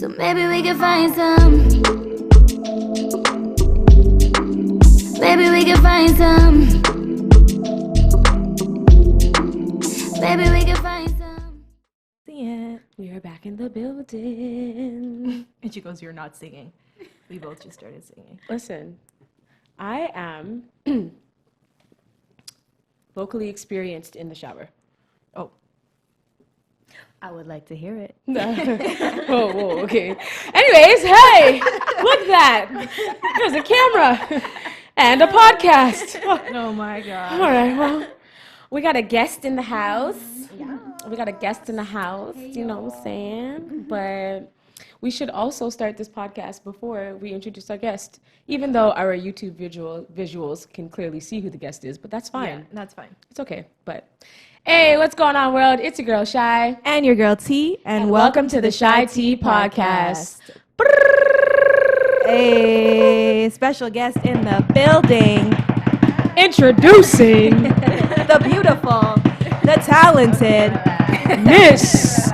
So maybe we can find some. Maybe we can find some. Maybe we can find some. Yeah, we are back in the building. And she goes, "You're not singing." We both just started singing. Listen, I am vocally experienced in the shower. Oh, I would like to hear it. Whoa, okay. Anyways, hey, look at that. There's a camera and a podcast. Oh my God. All right, well, we got a guest in the house. We got a guest in the house, you know what I'm saying? But we should also start this podcast before we introduce our guest, even though our YouTube visuals can clearly see who the guest is, but that's fine. Yeah, that's fine. It's okay. But hey, what's going on, world? It's your girl, Shy. And your girl, T. And welcome to the CheyTeaPodcast. A special guest in the building. Introducing The beautiful, the talented Miss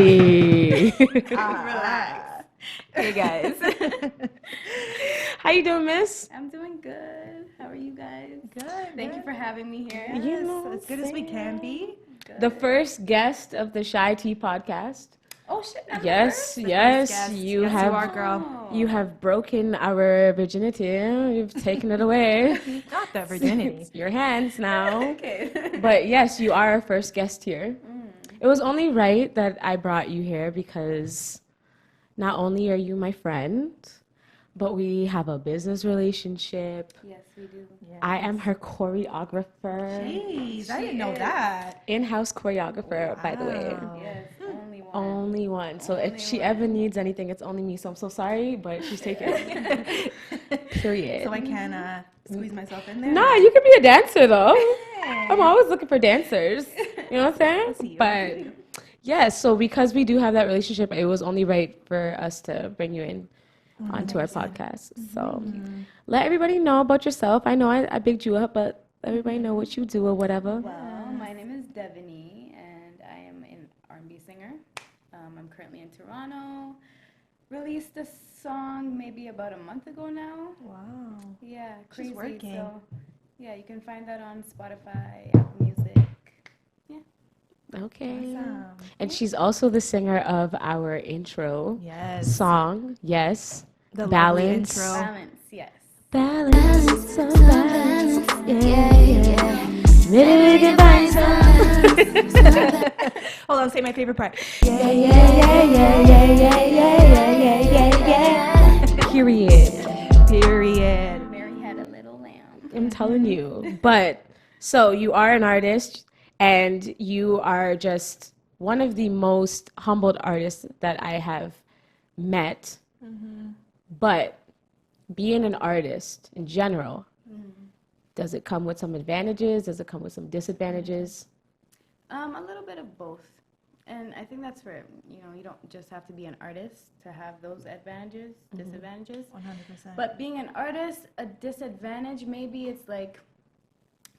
Devaney. Relax. Hey, guys. How you doing, Miss? I'm doing good. How are you guys? Good. Thank you for having me here. You know, As good as we can be. the first guest of the CheyTeaPodcast. Oh shit! I'm Yes, the yes, guest. you Yes, have. you are, girl. first? You have broken our virginity. You've taken it away. Not the virginity. It's your hands now. Okay. But yes, you are our first guest here. It was only right that I brought you here because not only are you my friend, but we have a business relationship. Yes, we do. I am her choreographer, Jeez, I didn't know that. in-house choreographer, by the way. Yes, only one. Only one. So if Only she one. ever needs anything, it's only me. So I'm so sorry, but she's taking it. Period. So I can squeeze myself in there? Nah, you can be a dancer though. I'm always looking for dancers. You know what I'm saying? see you. But yes, so because we do have that relationship, it was only right for us to bring you in onto our podcast. So let everybody know about yourself. I know I bigged you up, but let everybody know what you do or whatever. Well, my name is Devaney, and I am an R&B singer. I'm currently in Toronto. Released a song maybe about a month ago now. Wow. Yeah, She's crazy. working. So, yeah, you can find that on Spotify, Apple Music. Okay. Awesome. And she's also the singer of our intro Yes. song. Yes. The lovely Balance. intro. Balance, yes. Balance, so balance, Yeah, yeah. Maybe we can find some. Hold on, say my favorite part. Yeah, yeah, yeah, yeah, yeah, yeah, yeah, yeah, yeah, yeah. Period. Period. Mary had a little lamb. I'm telling you. But so you are an artist, and you are just one of the most humbled artists that I have met. But being an artist in general, does it come with some advantages? Does it come with some disadvantages? A little bit of both. And I think that's where, you don't just have to be an artist to have those advantages, disadvantages. 100%. But being an artist, a disadvantage, maybe it's like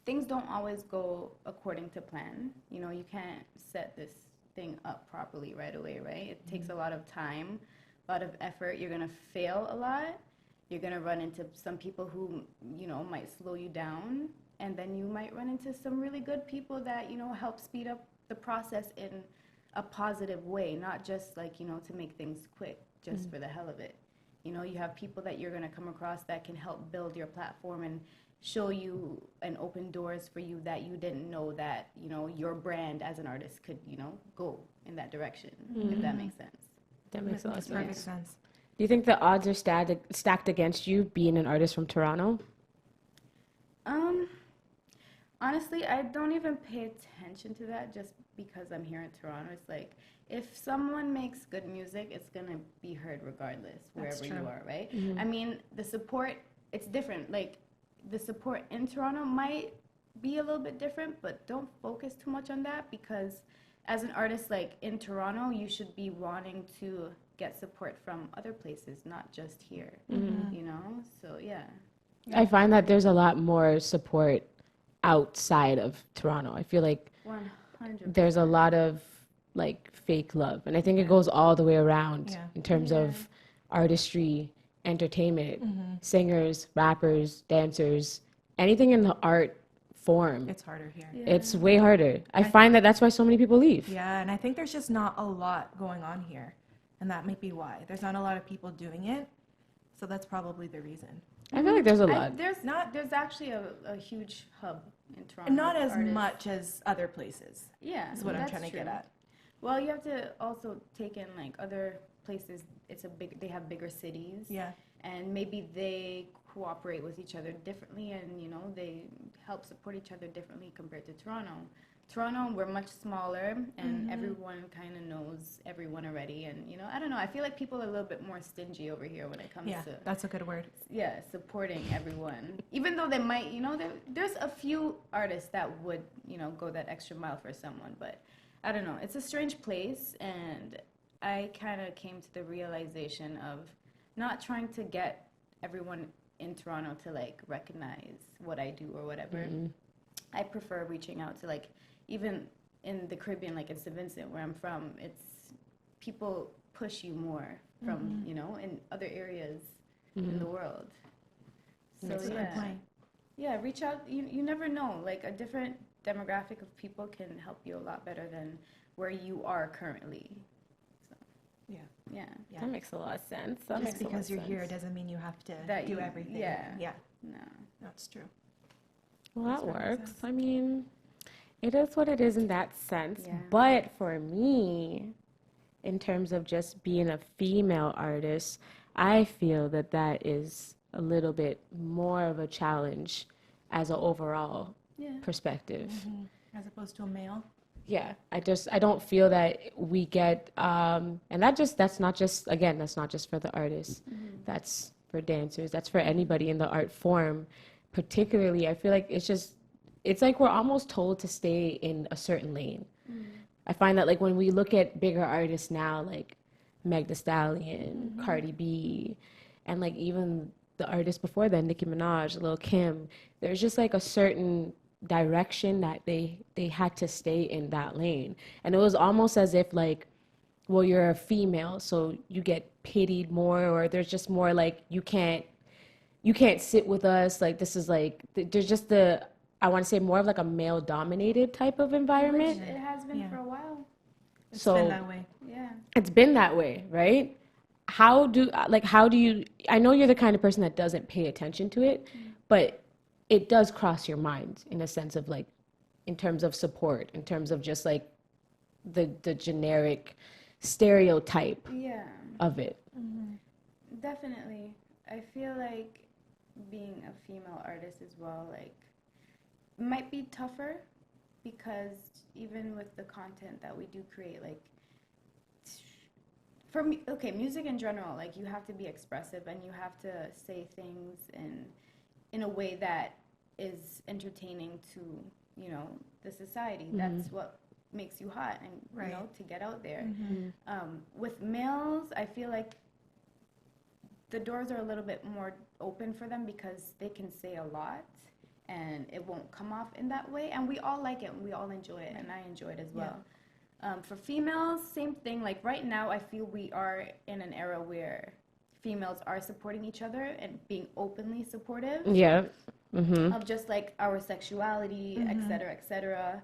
things don't always go according to plan. You can't set this thing up properly right away, right? It takes a lot of time, a lot of effort. You're going to fail a lot. You're going to run into some people who, might slow you down. And then you might run into some really good people that, help speed up the process in a positive way, not just like, to make things quick just for the hell of it. You have people that you're going to come across that can help build your platform and show you and open doors for you that you didn't know that, your brand as an artist could, go in that direction, if that makes sense. That makes a lot of perfect sense. sense. Do you think the odds are stacked against you being an artist from Toronto? Honestly, I don't even pay attention to that just because I'm here in Toronto. It's like, if someone makes good music, it's going to be heard regardless, wherever you are, right? I mean, the support, it's different. Like, the support in Toronto might be a little bit different, but don't focus too much on that because as an artist, like, in Toronto, you should be wanting to get support from other places, not just here, So, yeah. I find that there's a lot more support outside of Toronto. I feel like 100%. there's a lot of like fake love. And I think it goes all the way around Yeah. in terms Yeah. of artistry, entertainment, singers, rappers, dancers, anything in the art form. It's harder here. It's way harder. I find that that's why so many people leave. Yeah, and I think there's just not a lot going on here. And that might be why. There's not a lot of people doing it. So that's probably the reason. I feel like there's a lot. There's actually a huge hub in Toronto. And not as artists. much as other places. Yeah, Is what I'm that's trying to get true. at. Well, you have to also take in like other places. They have bigger cities. Yeah. And maybe they cooperate with each other differently, and you know they help support each other differently compared to Toronto. Toronto, we're much smaller, and everyone kind of knows everyone already. And you know, I don't know. I feel like people are a little bit more stingy over here when it comes Yeah, to that's a good word. supporting everyone. Even though they might, you know, there's a few artists that would, you know, go that extra mile for someone, but I don't know. It's a strange place, and I kind of came to the realization of not trying to get everyone in Toronto to like recognize what I do or whatever. I prefer reaching out to like, even in the Caribbean, like in St. Vincent where I'm from, it's people push you more from, you know, in other areas in the world. So That's a good point. yeah, reach out. You never know. Like a different demographic of people can help you a lot better than where you are currently. So, Yeah. yeah. That makes a lot of sense. Just because you're here doesn't mean you have to That do you- everything. yeah. Yeah, No. that's true. Well, that Makes works. sense. I mean, it is what it is in that sense. Yeah. But for me, in terms of just being a female artist, I feel that that is a little bit more of a challenge as an overall Yeah. perspective. As opposed to a male. Yeah, I don't feel that we get, and that's not just for the artists. That's for dancers. That's for anybody in the art form. Particularly, I feel like it's like we're almost told to stay in a certain lane. I find that like when we look at bigger artists now, like Meg Thee Stallion, Cardi B, and like even the artists before then, Nicki Minaj, Lil Kim, there's just like a certain direction that they had to stay in that lane. And it was almost as if like, well, you're a female, so you get pitied more, or there's just more like you can't sit with us. Like this is like there's just I want to say more of like a male dominated type of environment. Which it has been Yeah. for a while. It's So been that way. Yeah. it's been that way, right? How do you, I know you're the kind of person that doesn't pay attention to it, but it does cross your mind in a sense of like, in terms of support, in terms of just like the generic stereotype Yeah. of it. Definitely. I feel like being a female artist as well, like, might be tougher because even with the content that we do create, like, for me, okay, music in general, like, you have to be expressive and you have to say things in a way that is entertaining to, you know, the society. That's what makes you hot and, Right. you know, to get out there. With males, I feel like the doors are a little bit more open for them because they can say a lot and it won't come off in that way. And we all like it and we all enjoy it, and I enjoy it as well. For females, same thing. Like right now, I feel we are in an era where females are supporting each other and being openly supportive Yeah. of just like our sexuality, et cetera, et cetera.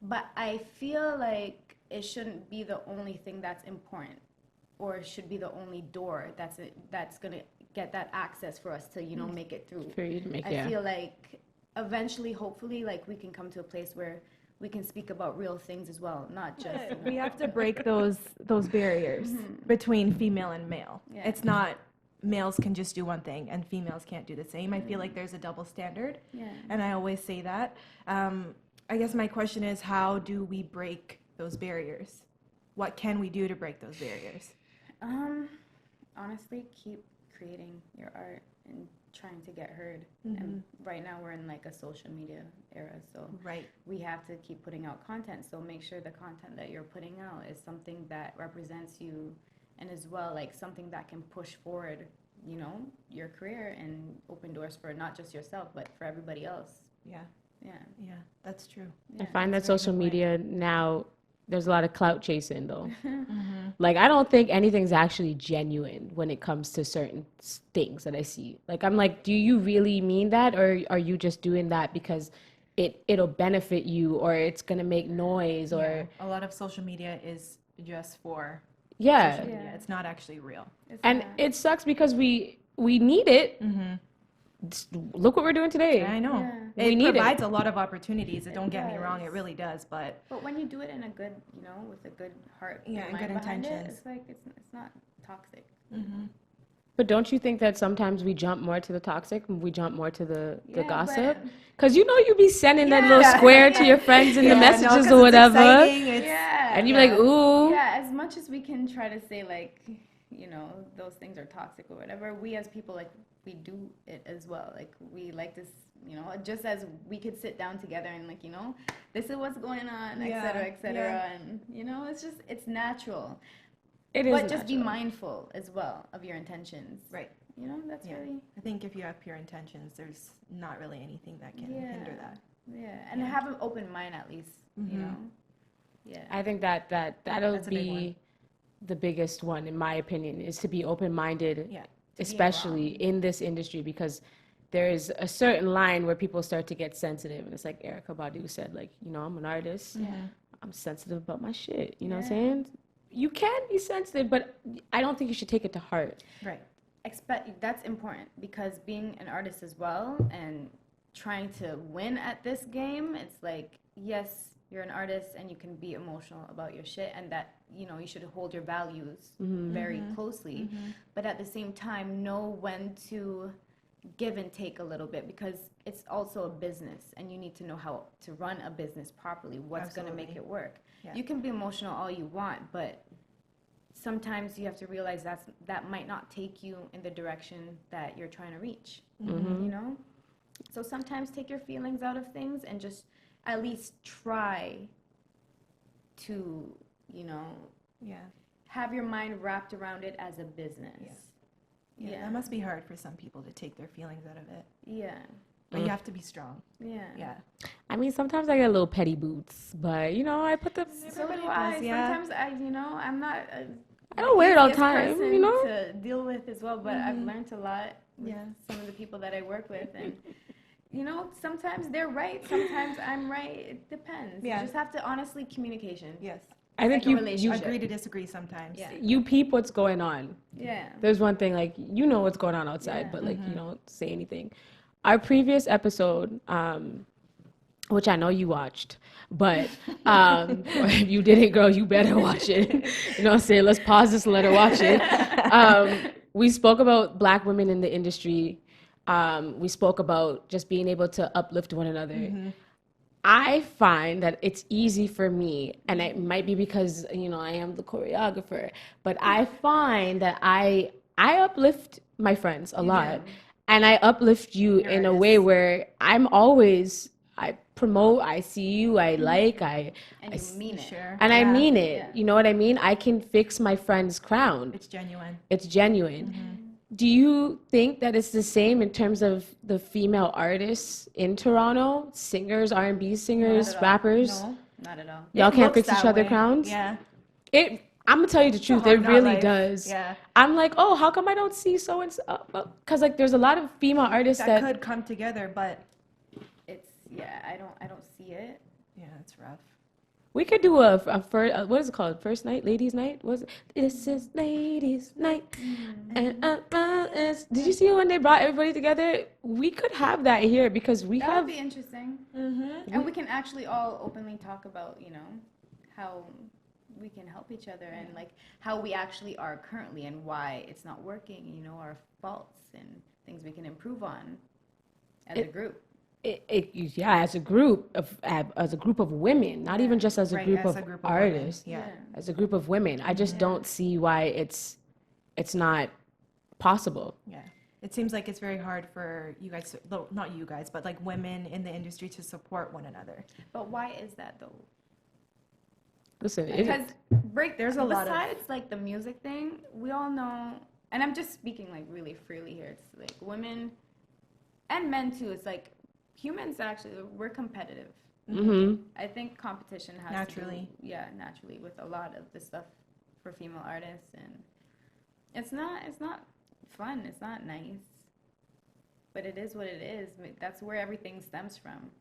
But I feel like it shouldn't be the only thing that's important, or should be the only door that's gonna get that access for us to, you know, make it through. For you to make, I feel like eventually, hopefully, like we can come to a place where we can speak about real things as well, not just. We have to break those barriers between female and male. Yeah. It's not males can just do one thing and females can't do the same. I feel like there's a double standard, Yeah. and I always say that. I guess my question is, how do we break those barriers? What can we do to break those barriers? Honestly, keep creating your art and trying to get heard. And right now we're in like a social media era, so Right. we have to keep putting out content. So make sure the content that you're putting out is something that represents you, and as well like something that can push forward, you know, your career and open doors for not just yourself but for everybody else. Yeah. Yeah. Yeah. That's true. I Yeah. find that That's a very social good point. media now there's a lot of clout chasing though. Like, I don't think anything's actually genuine when it comes to certain things that I see. Like, I'm like, do you really mean that, or are you just doing that because it'll benefit you, or it's gonna make noise, or Yeah. A lot of social media is just for yeah. social media. It's not actually real. And it sucks because we need it. Look what we're doing today. I know. Yeah. It We need it. provides a lot of opportunities. Don't get me does. wrong, it really does. But But when you do it in a good, with a good heart, Yeah, and and good mind behind intentions. it, it's like it's not toxic. But don't you think that sometimes we jump more to the toxic, we jump more to the Yeah, gossip? but- Because you be sending that little Yeah. square to your friends in the no, messages 'cause or it's whatever. exciting, it's- Yeah. And you're like, ooh. Yeah, as much as we can try to say like, those things are toxic or whatever, we as people, like, we do it as well. Like, we like this, just as we could sit down together and like, this is what's going on, et cetera, et cetera. Yeah. And, it's natural. It is But just be natural. mindful as well of your intentions. Right. That's Yeah. really, I think if you have pure intentions, there's not really anything that can hinder that. yeah. And have an open mind at least, Yeah. I think that'll That's a big one. be the biggest one, in my opinion, is to be open-minded, Yeah. especially in this industry, because there is a certain line where people start to get sensitive. And it's like Erica Badu said, like, I'm an artist. I'm sensitive about my shit. You know what I'm saying? You can be sensitive, but I don't think you should take it to heart. Right. That's important, because being an artist as well and trying to win at this game, it's like, yes, you're an artist and you can be emotional about your shit, and that you should hold your values very closely, but at the same time know when to give and take a little bit, because it's also a business and you need to know how to run a business properly, what's going to make it work. You can be emotional all you want, but sometimes you have to realize that might not take you in the direction that you're trying to reach. So sometimes take your feelings out of things and just at least try to have your mind wrapped around it as a business. Yeah. That must be hard for some people to take their feelings out of it. Yeah. But you have to be strong. Yeah. Yeah. I mean, sometimes I get a little petty boots, but I put the. So do I. Yeah. Sometimes I'm not. I don't wear it all the easiest time, person you know? to deal with as well, but I've learned a lot with some of the people that I work with, and sometimes they're right, sometimes I'm right. It depends. Yeah. You just have to honestly communication. Yes. I think like a you relationship. Agree to disagree sometimes. Yeah. you peep what's going on. Yeah. There's one thing, like, what's going on outside, Yeah. but like you don't say anything. Our previous episode, which I know you watched, but or if you didn't, girl, you better watch it. You know what I'm saying? Let's pause this and let her watch it. We spoke about Black women in the industry. We spoke about just being able to uplift one another. I find that it's easy for me, and it might be because I am the choreographer, but I find that I uplift my friends a lot, and I uplift you in a way where I promote, I see you, I like, And you mean it. Sure. and I Yeah. mean it. You know what I mean? I can fix my friend's crown. It's genuine. It's genuine. Do you think that it's the same in terms of the female artists in Toronto? Singers, R&B singers, Not at all. rappers? No, not at all. Y'all It can't looks fix each that other way. crowns? Yeah. I'm gonna tell you the truth, hard it knock really life. does. Yeah. I'm like, oh, how come I don't see so and so? Because like there's a lot of female artists That that could come together, but I don't see it. yeah, it's rough. we could do a first, what is it called? First night, ladies' night? Was it? This is ladies' night. And did you see when they brought everybody together? We could have that here because we That would have. be interesting. And we can actually all openly talk about, how we can help each other and like how we actually are currently and why it's not working, our faults and things we can improve on as a group. As a group of women, not even just as a Right, group as of a group of women, artists. yeah. As a group of women, I just don't see why it's not possible. Yeah. It seems like it's very hard for you guys, not you guys, but like women in the industry to support one another. But why is that though? Listen, Because There's a lot of- besides like the music thing, we all know, and I'm just speaking like really freely here. It's like women and men too. It's like humans actually we're competitive. I think competition has Naturally. naturally with a lot of the stuff for female artists, and it's not fun. It's not nice, but it is what it is. That's where everything stems from.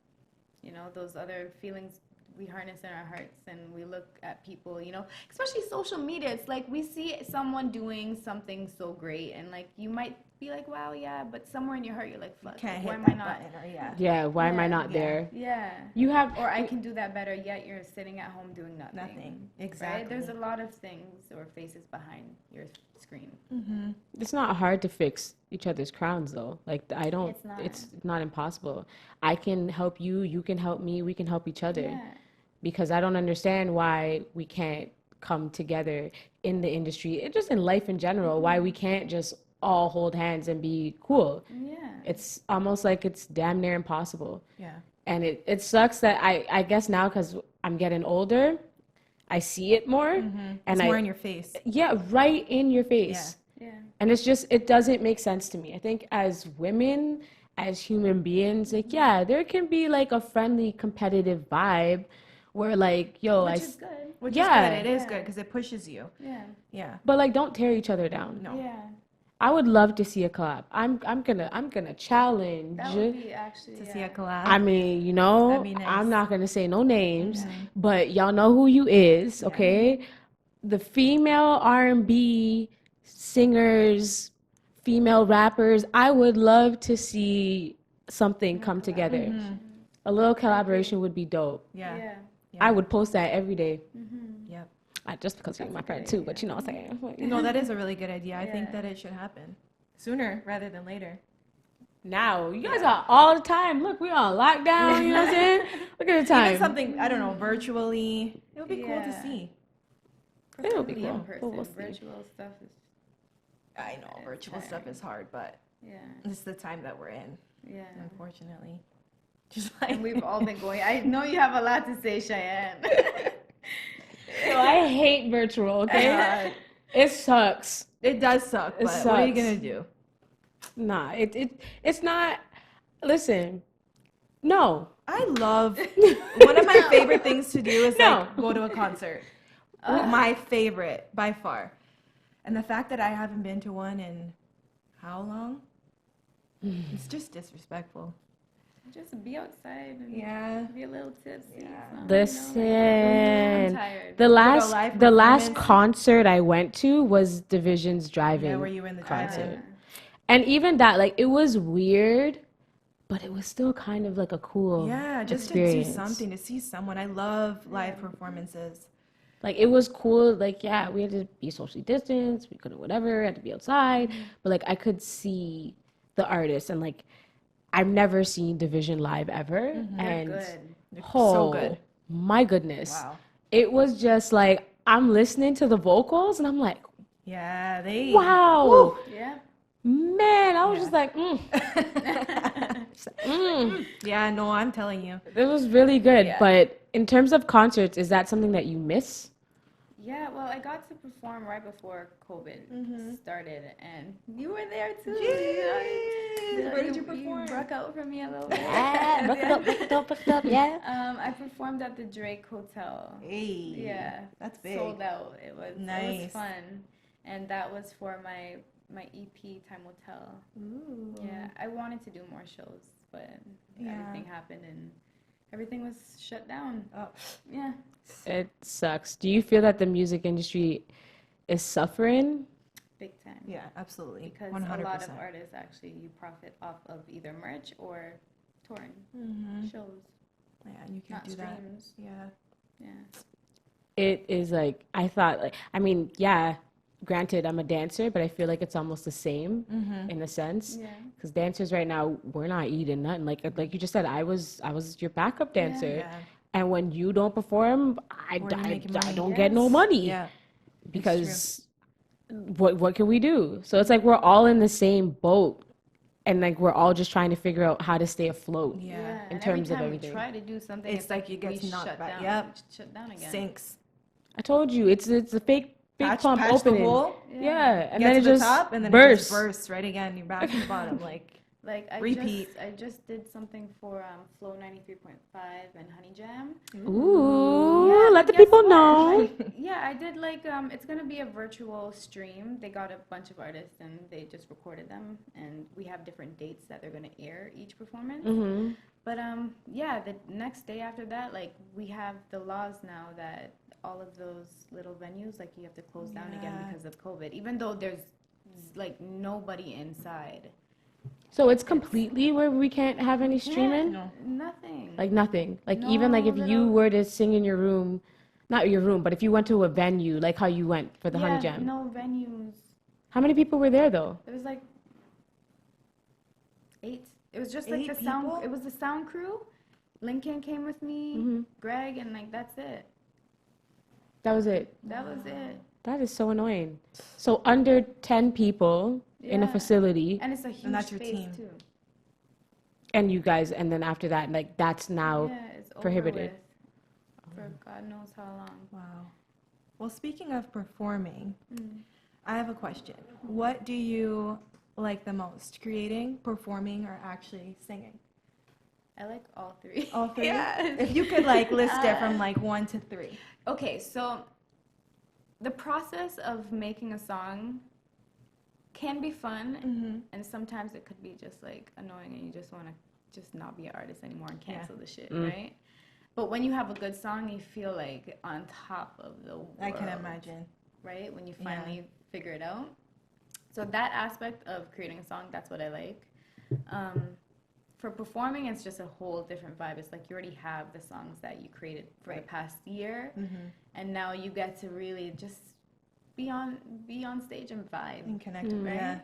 You know, those other feelings we harness in our hearts, and we look at people, you know, especially social media. It's like we see someone doing something so great, and like you might be like, wow, yeah, but somewhere in your heart you're like, fuck, Can't why hit am I that not? button, or yeah. Yeah, why am I Yeah, not there? Yeah. You have, Or I can do that better, yet you're sitting at home doing nothing. Nothing. Right? Exactly. There's a lot of things or faces behind your screen. it's not hard to fix each other's crowns though. Like It's not. not impossible. I can help you, you can help me, we can help each other. Yeah. Because I don't understand why we can't come together in the industry and just in life in general, why we can't just all hold hands and be cool. Yeah. It's almost like it's damn near impossible. Yeah. And it sucks that I guess now because I'm getting older, I see it more. And It's more in your face. yeah, right in your face. Yeah. And it's just, it doesn't make sense to me. I think as women, as human beings, like, yeah, there can be like a friendly, competitive vibe where like, yo, Which is good. Which Yeah. is good. It is good because it pushes you. Yeah. Yeah. but like, don't tear each other down. No. Yeah. I would love to see a collab. I'm gonna challenge. That would be actually To see a collab. I mean, you know, That'd be nice. I'm not gonna say no names, but y'all know who you is, okay? The female R&B singers, female rappers. I would love to see something come together. A little collaboration would be dope. Yeah. Yeah. I would post that every day. Yep. Just because you're my friend too, but you know what I'm saying. No, that is a really good idea. I think that it should happen sooner rather than later. Now, you guys are all the time. Look, we on lockdown, you know what I'm saying? Look at the time. Even something, I don't know, virtually. It would be cool to Yeah. see. It'll be In cool. person. We'll see. Virtual stuff is, I know virtual stuff is hard, but yeah. it's the time that we're in, Yeah. unfortunately. Just like And we've all been going. I know you have a lot to say, Cheyenne. So I hate virtual, okay? It sucks. it does suck, It but what are you sucks. gonna do? Nah, it's not. Listen, no. I love one of my favorite things to do is like go to a concert. My favorite by far. And the fact that I haven't been to one in how long? It's just disrespectful. Just be outside and Yeah. be a little tipsy. I'm Listen, tired. the last live the last performance. concert I went to was Division's drive-in Yeah, where you were in the concert, drive-in. and even that, like, it was weird, but it was still kind of like a cool Yeah, just experience. to do something, to see someone. I love live performances. Like, it was cool. Like, yeah, we had to be socially distanced. We couldn't whatever. Had to be outside. But like, I could see the artist, and like, I've never seen Division live ever. And Good. So good. my goodness, Wow. it was just like I'm listening to the vocals, and I'm like, Yeah, they. wow, Yeah. man. I was just like, Yeah, no, I'm telling you. it was really good. Yeah. But in terms of concerts, is that something that you miss? Yeah, well, I got to perform right before COVID started, and you were there too. Where did you You perform? broke out for me a little bit. Yeah. I performed at the Drake Hotel. Hey. Yeah, That's big. sold out. It was Nice. fun, and that was for my EP Time Will Tell. Ooh. Yeah, I wanted to do more shows, but everything happened and everything was shut down. Oh. Yeah. It sucks. Do you feel that the music industry is suffering? Big time. Yeah, absolutely. Because 100%. a lot of artists actually you profit off of either merch or touring shows, Yeah, and you can not do that. streams. Yeah. Yeah. It is like, I thought, like, I mean, yeah, granted, I'm a dancer, but I feel like it's almost the same in a sense. Yeah. Because dancers right now, we're not eating nothing. Like you just said, I was your backup dancer. Yeah. And when you don't perform, I Where are you making money? don't get no money. Yeah. Because what can we do? So it's like we're all in the same boat. And like we're all just trying to figure out how to stay afloat. Yeah. In And terms of every everything. time we try to do something, It's like it gets we knocked shut back. down. Yep. We shut down again. Sinks. I told you, it's a fake pump patch opening. the hole, Yeah, and get then to it the just top, and then bursts. it just bursts right again. You're back to the bottom. Like, Like Repeat. I just did something for Flow 93.5 and Honey Jam. Ooh, Yeah, let but the guess people what? know. Like, yeah, I did like it's gonna be a virtual stream. They got a bunch of artists and they just recorded them, and we have different dates that they're gonna air each performance. Mm-hmm. But yeah, the next day after that, like we have the laws now that all of those little venues, like you have to close down again Yeah. because of COVID, even though there's like nobody inside. So it's completely where we can't have any streaming? No. Nothing. Like nothing. Like even like if No you little- were to sing in your room, not your room, but if you went to a venue, like how you went for the Honey Jam. No venues. How many people were there though? It was like 8. It was just like 8 the sound. people? It was the sound crew. Lincoln came with me, Mm-hmm. Greg, and like that's it. That was it. That was it. That is so annoying. So under 10 people in a Yeah. facility, And it's a huge that's your space team. too. and you guys, and then after that, like that's now Yeah, it's over prohibited. with for God knows how long. Wow. Well, speaking of performing, Mm. I have a question. What do you like the most? Creating, performing, or actually singing? I like all 3. All 3? Yes. If you could like list it from like 1 to 3. Okay, so the process of making a song can be fun, Mm-hmm. and sometimes it could be just like annoying, and you just want to just not be an artist anymore and cancel the shit, Mm. right? But when you have a good song, you feel like on top of the world. I can imagine. Right? When you Yeah. finally figure it out. So that aspect of creating a song, that's what I like. For performing, it's just a whole different vibe. It's like you already have the songs that you created for the past year, Mm-hmm. and now you get to really just be on stage and vibe. And connect, Mm. yeah.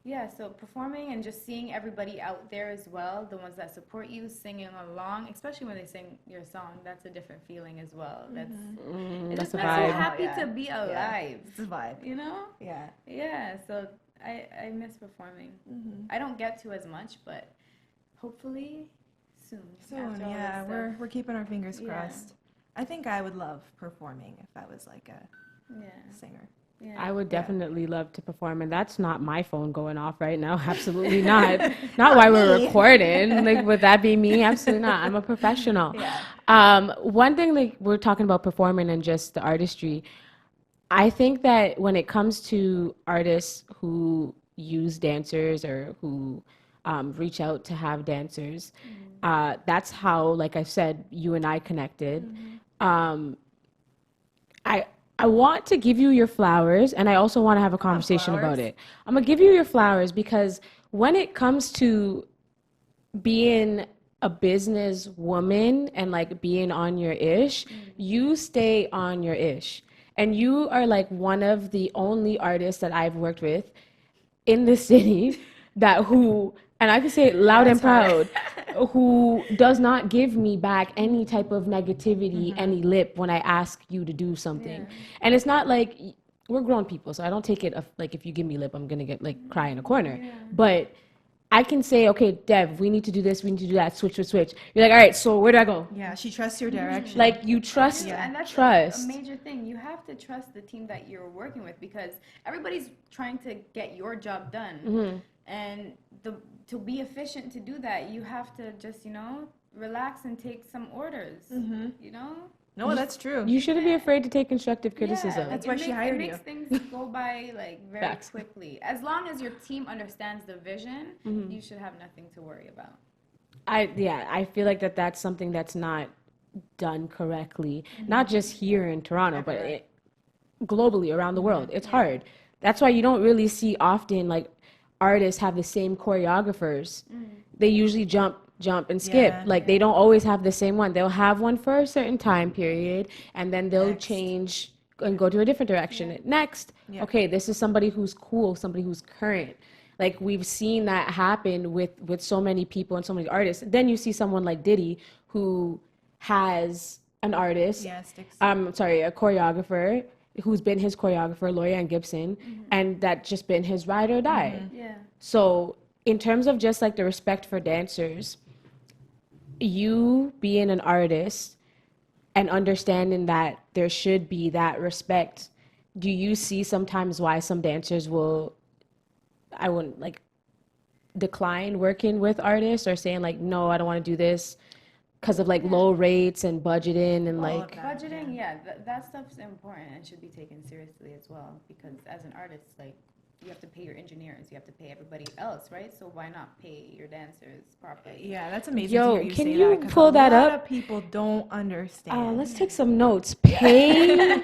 Yeah, so performing and just seeing everybody out there as well, the ones that support you, singing along, especially when they sing your song, that's a different feeling as well. That's it that's just a makes you vibe. happy Yeah. to be alive. It's a vibe. You know? Yeah. Yeah, so I miss performing. Mm-hmm. I don't get to as much, but hopefully soon. Soon, after all yeah. this We're keeping our fingers Yeah. crossed. I think I would love performing if I was like a stuff. Yeah. singer. Yeah. I would definitely love to perform, and that's not my phone going off right now. Absolutely not. Not while we're recording. Like, would that be me? Absolutely not. I'm a professional. One thing, like, we're talking about performing and just the artistry. I think that when it comes to artists who use dancers or who reach out to have dancers, that's how, like I said, you and I connected. I want to give you your flowers, and I also want to have a conversation about flowers? it. I'm going to give you your flowers because when it comes to being a business woman and like being on your ish, you stay on your ish. And you are like one of the only artists that I've worked with in the city and I can say it loud and proud, who does not give me back any type of negativity, any lip when I ask you to do something. And it's not like we're grown people, so I don't take it like if you give me lip, I'm gonna get like cry in a corner. But I can say, okay, Dev, we need to do this, we need to do that, switch. You're like, all right, so where do I go? Yeah, she trusts your direction. Like you trust, And that's trust. a major thing. You have to trust the team that you're working with because everybody's trying to get your job done. And to be efficient to do that, you have to just, relax and take some orders, you know? No, that's true. You shouldn't be afraid to take constructive criticism. Yeah, That's why she hired it you. makes things go by like very Facts. quickly. As long as your team understands the vision, you should have nothing to worry about. I feel like that's something that's not done correctly, not just here in Toronto, but globally around the world. It's hard. That's why you don't really see often like artists have the same choreographers. They usually jump and skip. They don't always have the same one. They'll have one for a certain time period, and then they'll change and go to a different direction. Next, okay, this is somebody who's cool, somebody who's current. Like we've seen that happen with so many people and so many artists. Then you see someone like Diddy who has an artist, a choreographer who's been his choreographer, Lorianne Gibson, and that's just been his ride or die. Yeah. So in terms of just like the respect for dancers, you being an artist and understanding that there should be that respect, do you see sometimes why some dancers will, I wouldn't like decline working with artists, or saying like, no, I don't want to do this because of like low rates and budgeting and All like. of that, Budgeting, that stuff's important and should be taken seriously as well, because as an artist, like, you have to pay your engineers, you have to pay everybody else, right? So why not pay your dancers properly? Yeah, that's amazing. Yo, to hear you can say you that, 'cause pull that a lot up? of people don't understand. Let's take some notes. Pay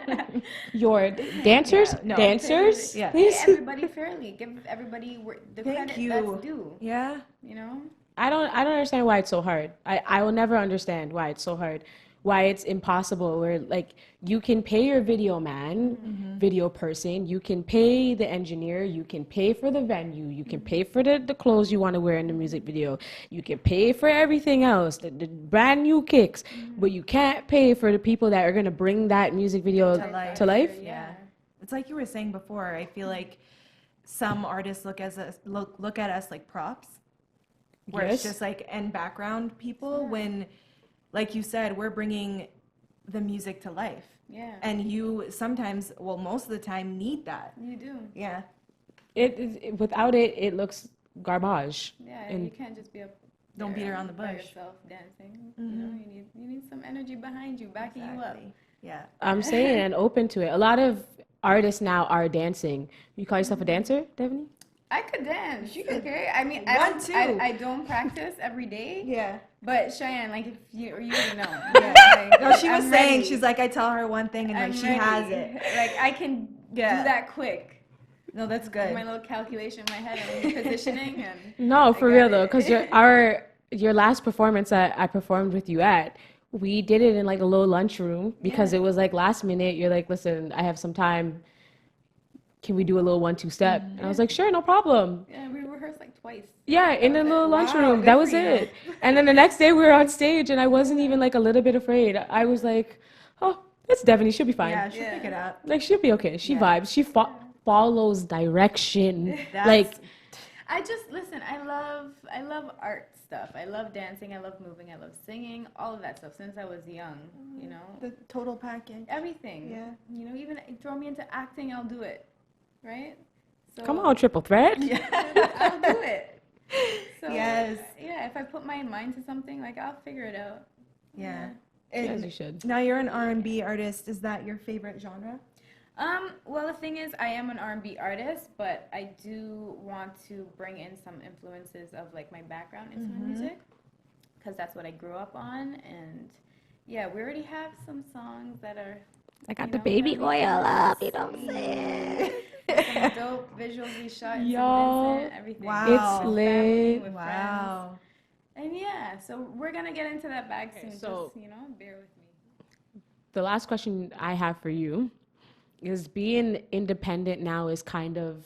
your dancers, no. dancers, Yeah. Pay please. everybody fairly. Give everybody the Thank credit you. that's due. Yeah. You know? I don't understand why it's so hard. I will never understand why it's so hard. Why it's impossible, where like you can pay your video man, video person, you can pay the engineer, you can pay for the venue, you can pay for the clothes you want to wear in the music video, you can pay for everything else, the brand new kicks, but you can't pay for the people that are gonna bring that music video to life. Yeah. It's like you were saying before. I feel like some artists look at us like props, where it's Yes. just like and background people. When, like you said, we're bringing the music to life. Yeah. And you sometimes, well, most of the time, need that. You do. Yeah. It without it, it looks garbage. Yeah, And you can't just be up Don't there beat around the by bush. yourself dancing. You know, you need some energy behind you, backing you up. Yeah. I'm saying and open to it. A lot of artists now are dancing. You call yourself a dancer, Devaney? I could dance. Okay. I mean, Want to. I don't practice every day. Yeah. But Cheyenne, like, if you already know. Yeah. Like, No, she was I'm saying, ready. she's like, I tell her one thing and I'm like she has ready. it. Like, I can do that quick. No, that's My good. little calculation in my head and positioning and No, for got real though, it. because your last performance that I performed with you at, we did it in like a little lunchroom because it was like last minute. You're like, listen, I have some time. Can we do a little 1-2 step? And I was like, sure, no problem. yeah, we rehearsed like twice. Yeah, in a little lunchroom. good That for was you. it. And then the next day we were on stage and I wasn't even like a little bit afraid. I was like, oh, it's Devaney. She'll be fine. Yeah, she'll pick it up. Like, she'll be okay. She vibes. She follows direction. That's, Like, I just listen. I love art stuff. I love dancing. I love moving. I love singing. All of that stuff since I was young. You know, the total package. everything. Yeah. You know, even throw me into acting, I'll do it. Right. So come on, triple threat. I'll do it. So, Yes. Yeah. If I put my mind to something, like I'll figure it out. Yeah. As And you should. now you're an R&B artist. Is that your favorite genre? Well, the thing is, I am an R&B artist, but I do want to bring in some influences of like my background into my music, because that's what I grew up on. And yeah, we already have some songs that are. I got you the know, baby that we oil can up. You don't say some dope visuals we shot in Yo. St. Vincent, everything. Wow. It's With family, lit. with Wow. friends. And yeah, so we're gonna get into that bag soon. so- Just bear with me. The last question I have for you is, being independent now is kind of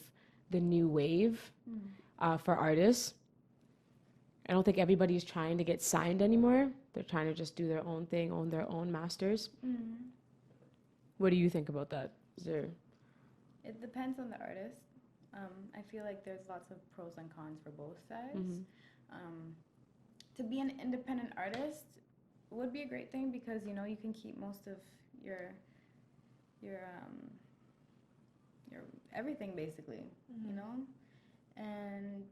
the new wave for artists. I don't think everybody's trying to get signed anymore. They're trying to just do their own thing, own their own masters. What do you think about that? Is there... It depends on the artist. I feel like there's lots of pros and cons for both sides. To be an independent artist would be a great thing because you can keep most of your everything basically, and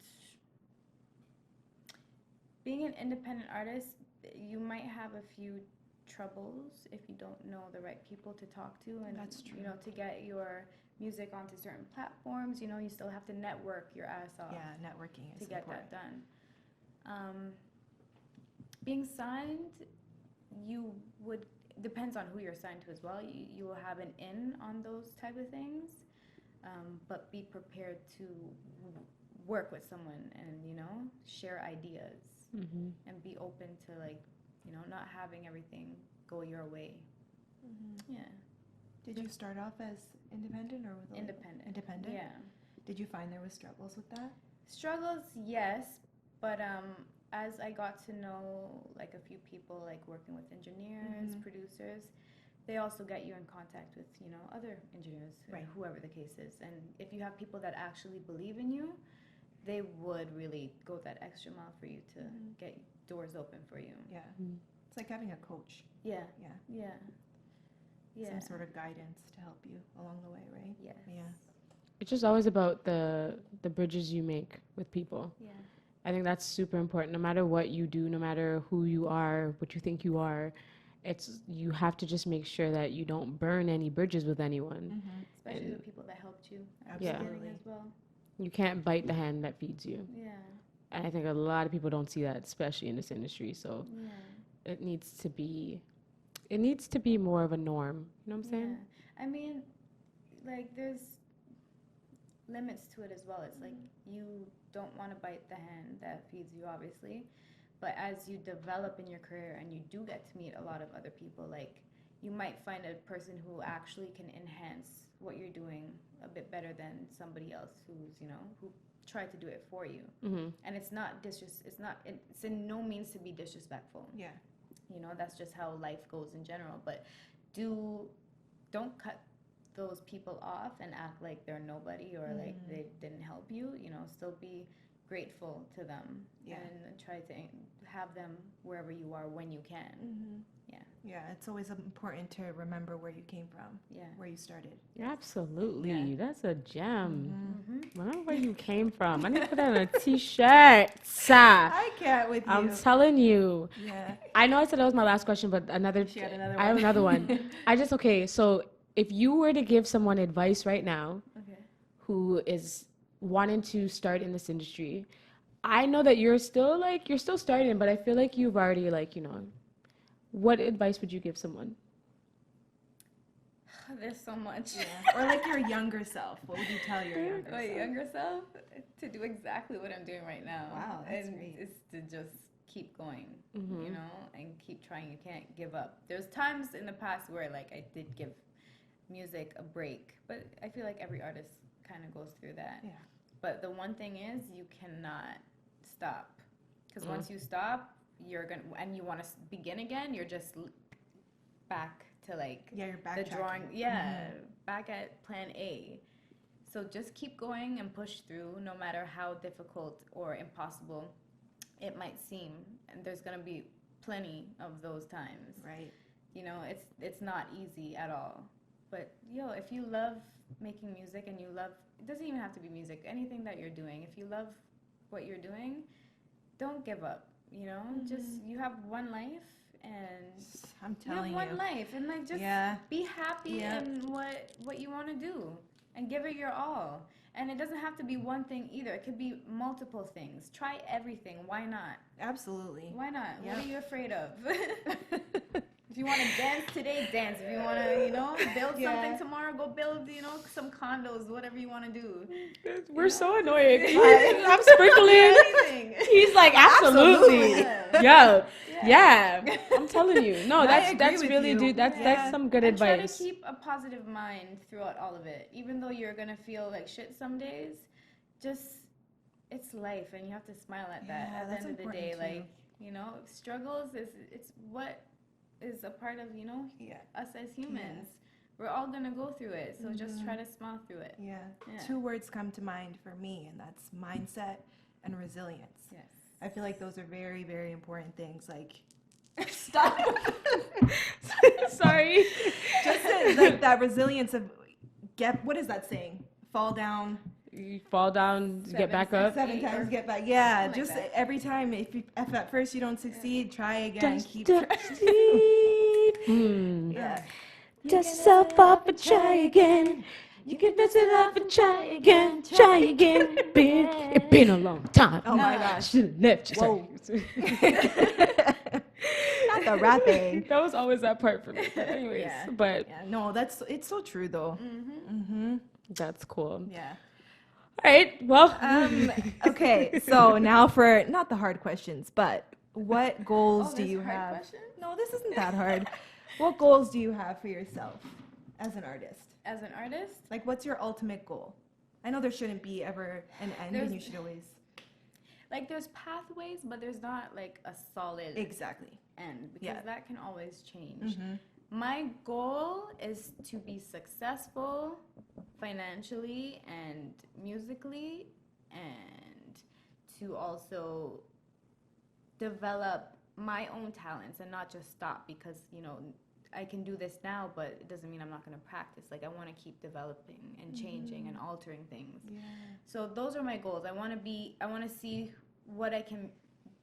being an independent artist, you might have a few troubles if you don't know the right people to talk to, and That's true. to get your music onto certain platforms, you still have to network your ass off Yeah, networking is to get important. that done. Being signed, depends on who you're signed to as well. You will have an in on those type of things, but be prepared to work with someone and share ideas and be open to not having everything go your way. Yeah, Did you start off as independent or with a independent. Independent? Yeah. Did you find there was struggles with that? Struggles, yes, but as I got to know like a few people, like working with engineers, producers, they also get you in contact with other engineers, Right. whoever the case is. And if you have people that actually believe in you, they would really go that extra mile for you to get doors open for you. Yeah. It's like having a coach. Yeah, Yeah. yeah, yeah. Some sort of guidance to help you along the way, right? Yes. Yeah. It's just always about the bridges you make with people. Yeah. I think that's super important. No matter what you do, no matter who you are, what you think you are, you have to just make sure that you don't burn any bridges with anyone. Especially the people that helped you at the Yeah. beginning as well. You can't bite the hand that feeds you. Yeah. And I think a lot of people don't see that, especially in this industry. So Yeah. it needs to be more of a norm. You know what I'm saying? I mean, like, there's limits to it as well. It's like you don't want to bite the hand that feeds you, obviously. But as you develop in your career and you do get to meet a lot of other people, like, you might find a person who actually can enhance what you're doing a bit better than somebody else who's, who tried to do it for you. And it's in no means to be disrespectful. Yeah. That's just how life goes in general. But don't cut those people off and act like they're nobody or like they didn't help you. Still be grateful to them and try to have them wherever you are when you can. Yeah, it's always important to remember where you came from, where you started. Absolutely. Yeah. That's a gem. Remember where you came from. I need to put that on a t-shirt. I can't with you. I'm telling you. Yeah. I know I said that was my last question, but She had another one. I have another one. So if you were to give someone advice right now who is wanting to start in this industry, I know that you're still starting, but I feel like you've already what advice would you give someone? There's so much. Yeah. Or like your younger self. What would you tell your younger My self? younger self? To do exactly what I'm doing right now. Wow, that's and great. it's to just keep going, and keep trying. You can't give up. There's times in the past where like I did give music a break, but I feel like every artist kind of goes through that. Yeah. But the one thing is you cannot stop, because once you stop, you're gonna, and you want to begin again, you're just back to like You're the drawing, back at plan A. So just keep going and push through, no matter how difficult or impossible it might seem. And there's gonna be plenty of those times. Right. It's not easy at all. But if you love making music and you love, it doesn't even have to be music, anything that you're doing. If you love what you're doing, don't give up. Just, you have one life, and I'm telling you. have one life, and like just be happy in what you want to do, and give it your all. And it doesn't have to be one thing either. It could be multiple things. Try everything. Why not? Absolutely. Why not? Yep. What are you afraid of? If you want to dance today, dance. If you want to, build something tomorrow, go build, some condos, whatever you want to do. We're so annoying. I'm sprinkling. He's like, absolutely. Yeah. I'm telling you. No, that's really, dude. That's some good and advice. Try to keep a positive mind throughout all of it. Even though you're going to feel like shit some days, it's life, and you have to smile at that at the end of the day. Too. Like, struggles it's what is a part of, us as humans. We're all going to go through it, so just try to smile through it. Yeah. 2 words come to mind for me, and that's mindset and resilience. Yes. I feel like those are very, very important things. Like, Stop. Sorry. just like that resilience of what is that saying? Fall down. You fall down, get back up. 7 times, get back. Yeah, Something just like that. every time. If at first you don't succeed, try again. Keep Yeah. Dust yourself up and try again. You can dust it up and try again. Try again. It's been a long time. Oh my gosh. Should've left you. Whoa. Not the rapping. That was always that part for me. But anyways, but Yeah, no, it's so true though. that's cool. Yeah. All right. Well, Okay, so now for not the hard questions, but what goals do there's you hard have? questions? No, this isn't that hard. What goals do you have for yourself as an artist? As an artist, Like, what's your ultimate goal? I know there shouldn't be ever an end, and you should always. like, there's pathways, but there's not like a solid Exactly. end, because Yeah. that can always change. My goal is to be successful financially and musically, and to also develop my own talents and not just stop because, I can do this now, but it doesn't mean I'm not going to practice. Like, I want to keep developing and changing and altering things. Yeah. So those are my goals. I want to see what I can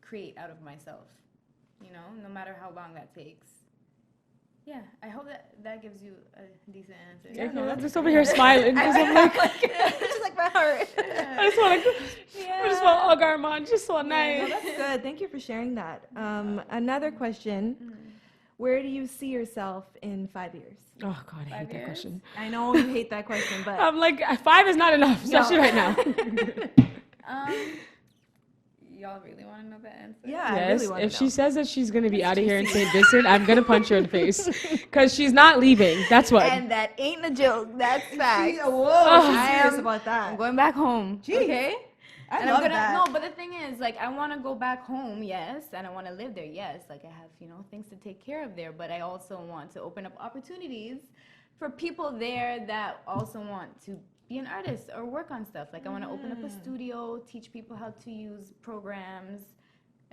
create out of myself, you know, no matter how long that takes. Yeah, I hope that gives you a decent answer. Yeah, no, I'm just over here smiling because I'm like, Just like my heart. I just want to hug Armand just so No, nice. that's good. Thank you for sharing that. Another question. Where do you see yourself in 5 years? Oh God, I hate that years? question. I know you hate that question, but I'm like, 5 is not enough, especially right now. Y'all really want to know the answer? yeah, I Yes, really want to if know. she says that she's gonna be out of here in St. Vincent, I'm gonna punch her in the face because she's not leaving. That's what. And that ain't a joke. That's fact. Whoa, she's I serious am- about that. I'm going back home. Jeez. Okay? I And love I'm gonna that. no, but the thing is, like, I want to go back home, yes, and I want to live there, yes. Like, I have, you know, things to take care of there, but I also want to open up opportunities for people there that also want to be an artist or work on stuff. Like, I want to open up a studio, teach people how to use programs,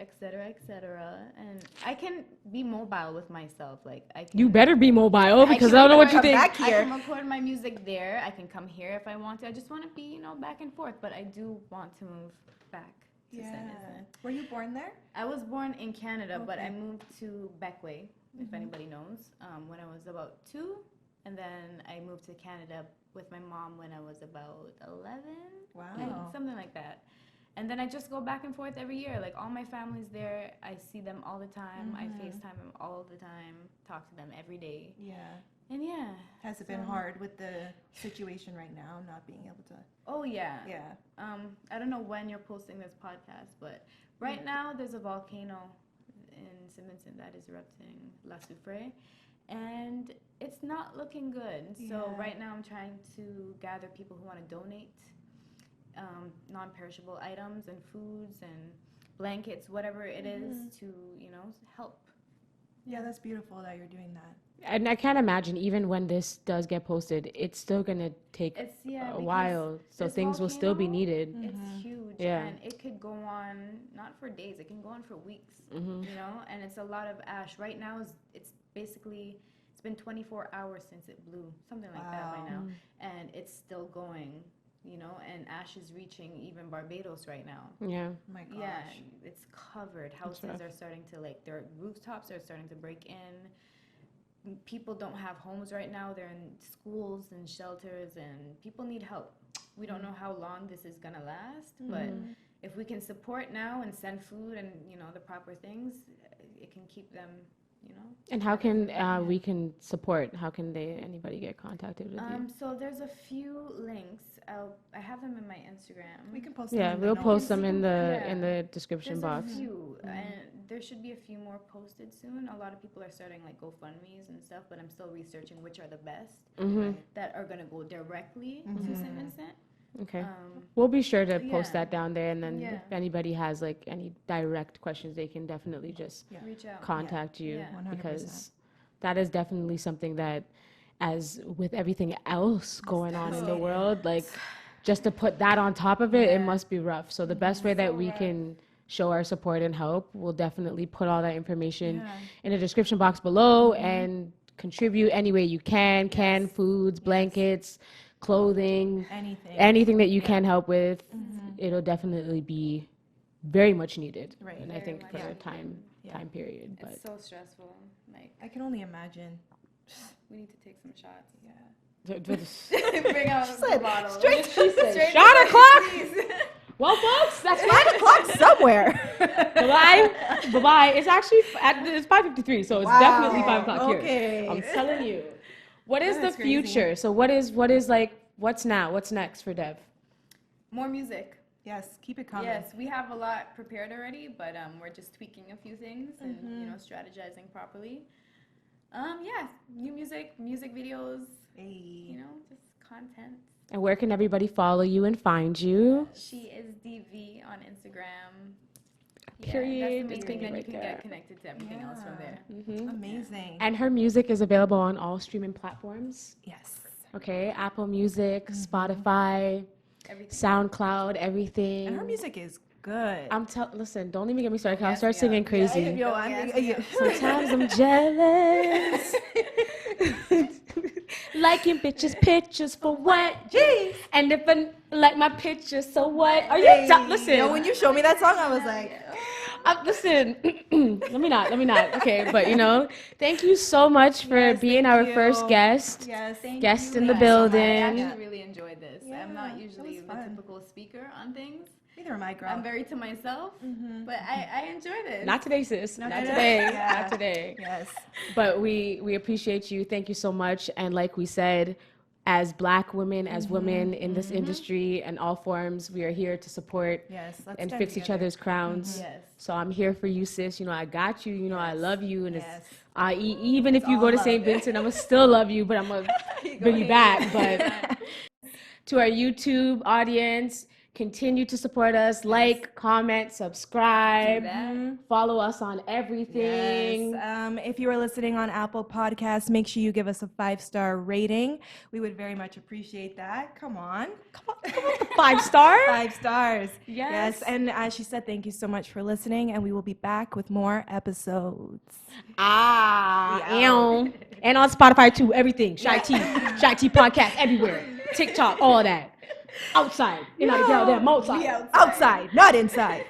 etc., etc. And I can be mobile with myself. Like, I can. You better be mobile because I can don't know what you record think. back I here. can record my music there. I can come here if I want to. I just want to be, you know, back and forth. But I do want to move back to St. Vincent. Were you born there? I was born in Canada, but I Okay. moved to Beckway, if anybody knows, when I was about 2. And then I moved to Canada with my mom when I was about 11. Wow. Like, something like that. And then I just go back and forth every year. Like, all my family's there. I see them all the time. I FaceTime them all the time. Talk to them every day. Yeah. And yeah. Has it been hard with the situation right now, not being able to? Oh, yeah. Yeah. I don't know when you're posting this podcast, but right now there's a volcano in St. Vincent that is erupting, La Soufrière, and it's not looking good. So Yeah. right now I'm trying to gather people who want to donate non-perishable items and foods and blankets, whatever it is, to, you know, help. Yeah, that's beautiful that you're doing that. And I can't imagine, even when this does get posted, it's still gonna take It's a because while, so this things will still be volcano, needed. It's huge, Yeah. and it could go on not for days. It can go on for weeks. Mm-hmm. You know, and it's a lot of ash. Right now, it's basically it's been 24 hours since it blew, something like that by now, and it's still going. You know, and ash is reaching even Barbados right now. Yeah. Oh my gosh. Yeah, it's covered. Houses rough. are starting to, like, their rooftops are starting to break in. People don't have homes right now. They're in schools and shelters, and people need help. We don't know how long this is gonna last, but if we can support now and send food and, you know, the proper things, it can keep them, you know. And how can we can support? How can anybody get contacted with you? So there's a few links. I have them in my Instagram. We can post them Yeah, in the we'll notes. post them in the Yeah. description There's box. a few, and there should be a few more posted soon. A lot of people are starting, like, GoFundMe's and stuff, but I'm still researching which are the best that are gonna go directly to St. Vincent. Okay. We'll be sure to post yeah. that down there, and then Yeah. if anybody has like any direct questions, they can definitely just Reach out. contact you, Yeah. 100%. because that is definitely something that, as with everything else going on in the world, like just to put that on top of it, it must be rough. So the best way that we can show our support and help, we'll definitely put all that information in the description box below and contribute any way you can. Canned foods, blankets, clothing, anything that you can help with. It'll definitely be very much needed. Right. And I Very think much for the needed. time period. But It's so stressful. Like, I can only imagine. we need to take some shots. Yeah. Bring out the bottle. Straight Shot o'clock. Well, folks, that's 5 o'clock somewhere. Bye-bye. It's actually it's 5:53, so it's definitely 5 o'clock Okay. here. I'm telling you. What is the That's crazy. future? So what is like, what's now? What's next for Dev? More music. Yes, keep it coming. Yes, we have a lot prepared already, but we're just tweaking a few things and, you know, strategizing properly. Yeah, new music videos, Hey. you know, just content. And where can everybody follow you and find you? She is DV on Instagram. Period. Yeah, that's the main It's thing. gonna Then be you can right there. get connected to everything else from there. Amazing. And her music is available on all streaming platforms. Yes. Okay, Apple Music, Spotify, Everything. SoundCloud, everything. And her music is good. Listen, don't even get me started, 'cause I'll gas start me singing up. crazy. Yo, Yes, I'm, yeah. Sometimes I'm jealous. Liking bitches' pictures for what? Jeez. And if I like my pictures, so what? Are you Hey, listen? you know, when you showed me that song, I was like, Listen, let me not. Okay, but thank you so much for Yes, being thank our you. first guest. yes. Guest in the Thank you so much. I building. actually really enjoyed this. I'm Yeah, not it usually was the fun. typical speaker on things. Neither am I, girl. I'm very to myself, but I enjoyed it. Not today, sis. Not today. today. Yeah. Not today. Yes. But we appreciate you. Thank you so much. And like we said, as Black women, as women in this industry and all forms, we are here to support Yes. Let's and stand fix each together. other's crowns. Yes. So I'm here for you, sis. I got you. I Yes. love you. And Yes. even if you all go to love. St. Vincent, I'm going to still love you, but I'm going to bring you back. But to our YouTube audience, continue to support us. Like, comment, subscribe. Follow us on everything. Yes. If you are listening on Apple Podcasts, make sure you give us a 5-star rating. We would very much appreciate that. Come on. 5-star? 5 stars. Yes. And as she said, thank you so much for listening, and we will be back with more episodes. And on Spotify too, everything. CheyTeaPodcast everywhere. TikTok, all that. Outside. Outside, not inside.